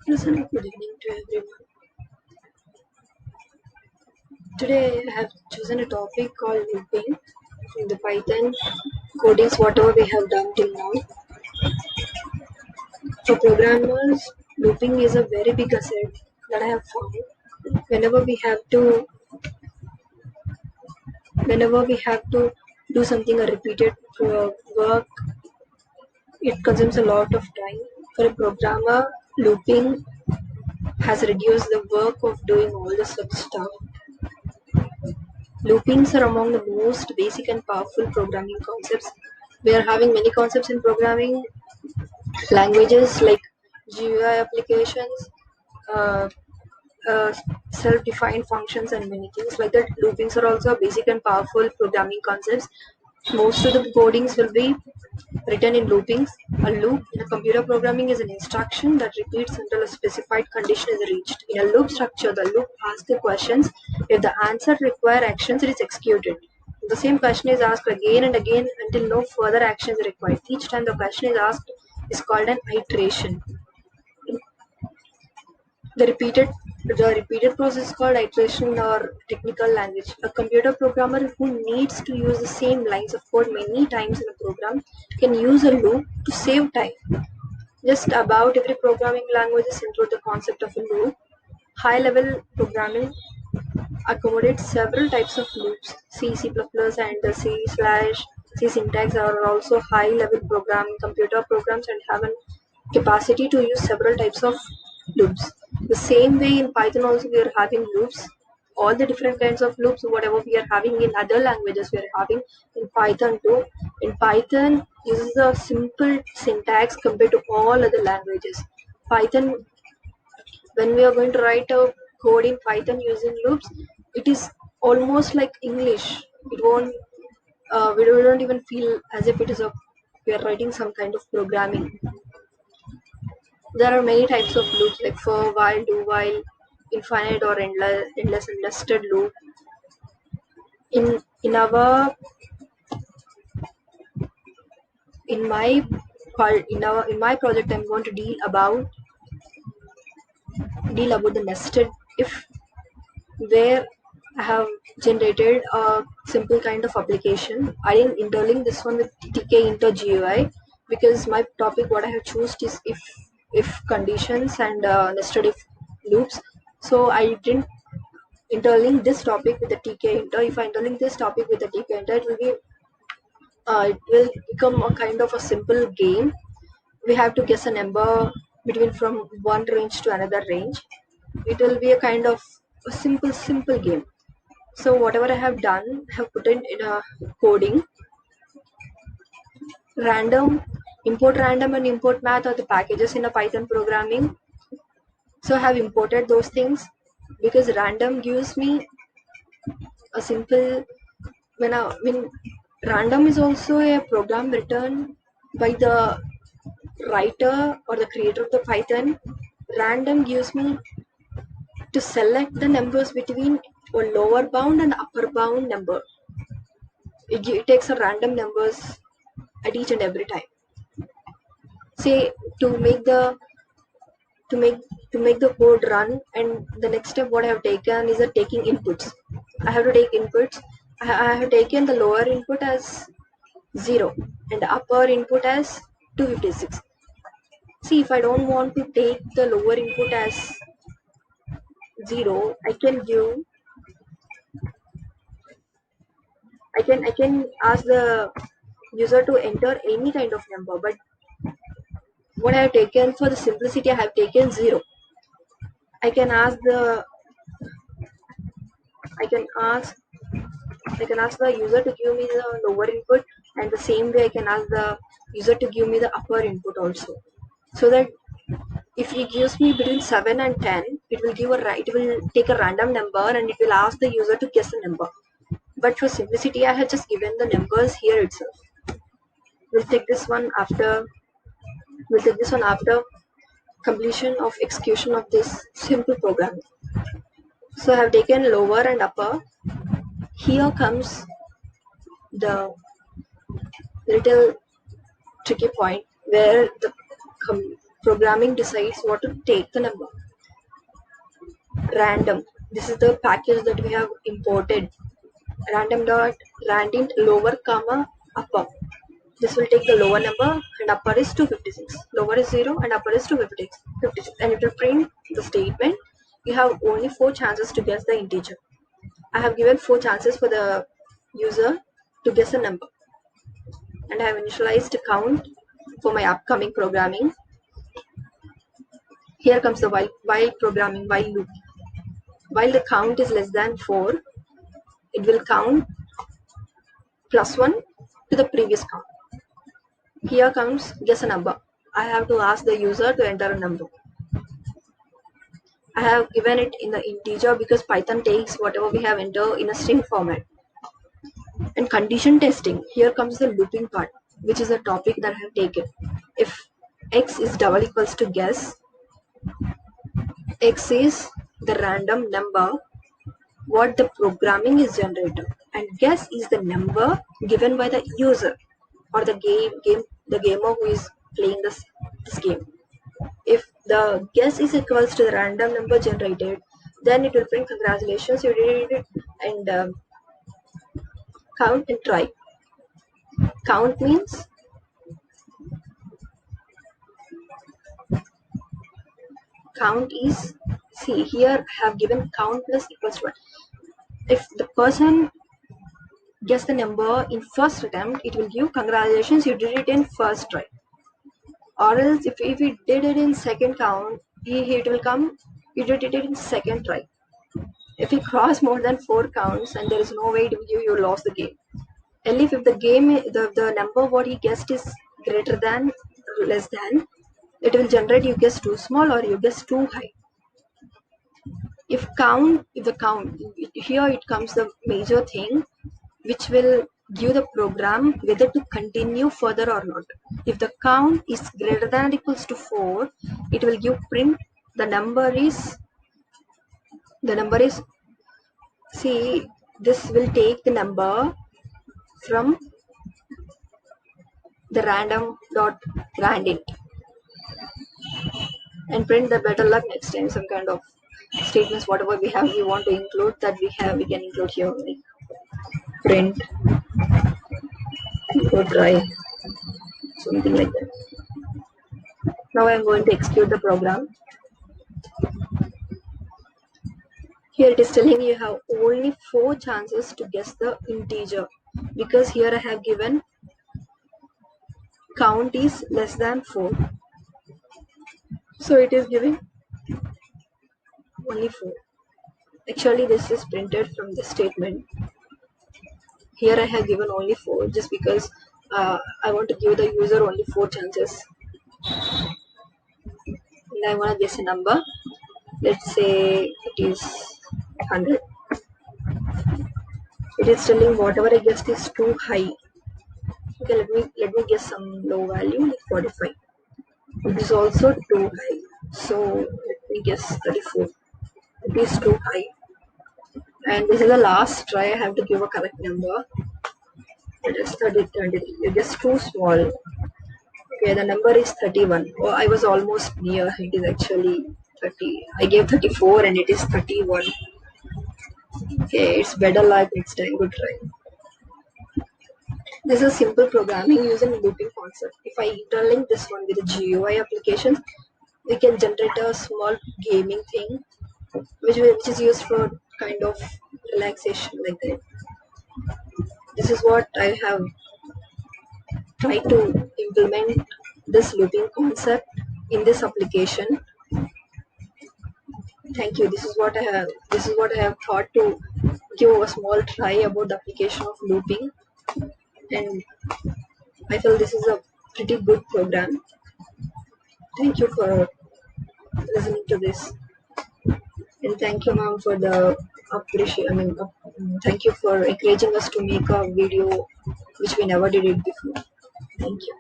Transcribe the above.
Pleasant good evening to everyone. Today I have chosen a topic called looping from the Python codings, whatever we have done till now. For programmers, looping is a very big asset that I have found. Whenever we have to do something a repeated work, it consumes a lot of time. For a programmer, looping has reduced the work of doing all the such stuff. Loopings are among the most basic and powerful programming concepts. We are having many concepts in programming languages like GUI applications, uh, uh, self-defined functions, and many things like that. Loopings are also basic and powerful programming concepts. Most of the codings will be written in loopings. A loop in a computer programming is an instruction that repeats until a specified condition is reached. In a loop structure, the loop asks the questions. If the answer requires actions, it is executed. The same question is asked again and again until no further action is required. Each time the question is asked is called an iteration. The repeated process is called iteration or technical language. A computer programmer who needs to use the same lines of code many times in a program can use a loop to save time. Just about every programming languages include the concept of a loop. High-level programming accommodates several types of loops. C, C++, and the C/C syntax are also high-level programming computer programs and have a capacity to use several types of loops. The same way in Python also we are having loops. All the different kinds of loops, whatever we are having in other languages, we are having in Python too. In Python uses a simple syntax compared to all other languages. Python, when we are going to write a code in Python using loops, it is almost like English. It won't. We don't even feel as if it is a we are writing some kind of programming. There are many types of loops like for, while, do, while, infinite or endless and nested loop. In our in my in my project, I'm going to deal about the nested if, where I have generated a simple kind of application. I didn't interlink this one with TK into GUI because my topic what I have chosen is if conditions and nested if loops. So I didn't interlink this topic with the TK inter. If I interlink this topic with the TK inter, it will become a kind of a simple game. We have to guess a number between from one range to another range. It will be a kind of a simple game. So whatever I have done, I have put it in a coding. Random and import math are the packages in a Python programming. So I have imported those things because random gives me a simple when random is also a program written by the writer or the creator of the Python. Random gives me to select the numbers between a lower bound and upper bound number. It takes a random numbers at each and every time. Say to make the to make to make the code run, and the next step what I have taken is taking inputs. I have to take inputs. I have taken the lower input as 0 and the upper input as 256. See, if I don't want to take the lower input as 0, I can ask the user to enter any kind of number, but what I have taken for the simplicity, I have taken 0. I can ask the I can ask I can ask the user to give me the lower input, and the same way I can ask the user to give me the upper input also. So that if he gives me between 7 and 10, it will take a random number and it will ask the user to guess a number. But for simplicity, I have just given the numbers here itself. We'll take this one after we'll take this one after completion of execution of this simple program. So I have taken lower and upper. Here comes the little tricky point where Programming decides what to take the number. Random. This is the package that we have imported. Random dot random lower comma upper. This will take the lower number and upper is 256. Lower is 0 and upper is 256. And it will print the statement. You have only 4 chances to guess the integer. I have given 4 chances for the user to guess a number. And I have initialized a count for my upcoming programming. Here comes the while programming, while loop. While the count is less than 4, it will count plus 1 to the previous count. Here comes guess a number. I have to ask the user to enter a number. I have given it in the integer because Python takes whatever we have entered in a string format. And condition testing. Here comes the looping part, which is a topic that I have taken. If x is double equals to guess, x is the random number what the programming is generated, and guess is the number given by the user or the gamer who is playing this game. If the guess is equals to the random number generated, then it will print congratulations, you did it, and count and try. Count means count is, see here I have given count plus equals to 1. If the person guess the number in first attempt, it will give congratulations, you did it in first try. Or else if we did it in second count, it will come, you did it in second try. If we cross more than 4 counts and there is no way to give, you lost the game. Only if the game, the number what he guessed is greater than less than, it will generate you guess too small or you guess too high. If the count, here it comes the major thing which will give the program whether to continue further or not. If the count is greater than or equals to 4, it will give print the number is, see, this will take the number from the random dot randint and print the better luck next time. Some kind of statements, whatever we want to include, that we can include here, like print, go try, something like that. Now I am going to execute the program. Here it is telling you have only 4 chances to guess the integer, because here I have given count is less than 4. So it is giving only 4. Actually this is printed from the statement. Here I have given only 4 just because I want to give the user only 4 chances. And I want to guess a number. Let's say it is 100. It is telling whatever I guessed is too high. Okay, let me guess some low value, like 45. It is also too high. So let me guess 34. It is too high. And this is the last try. I have to give a correct number. It is 30, 23. It is too small. Okay, the number is 31. Oh, I was almost near. It is actually 30. I gave 34 and it is 31. Okay, it's better luck next time. Good try. This is simple programming using looping concept. If I interlink this one with a GUI application, we can generate a small gaming thing which is used for kind of relaxation like that. This is what I have tried to implement, this looping concept in this application. Thank you. This is what I have thought to give a small try about the application of looping, and I feel this is a pretty good program. Thank you for listening to this, and thank you, ma'am, for the thank you for encouraging us to make a video which we never did it before. Thank you.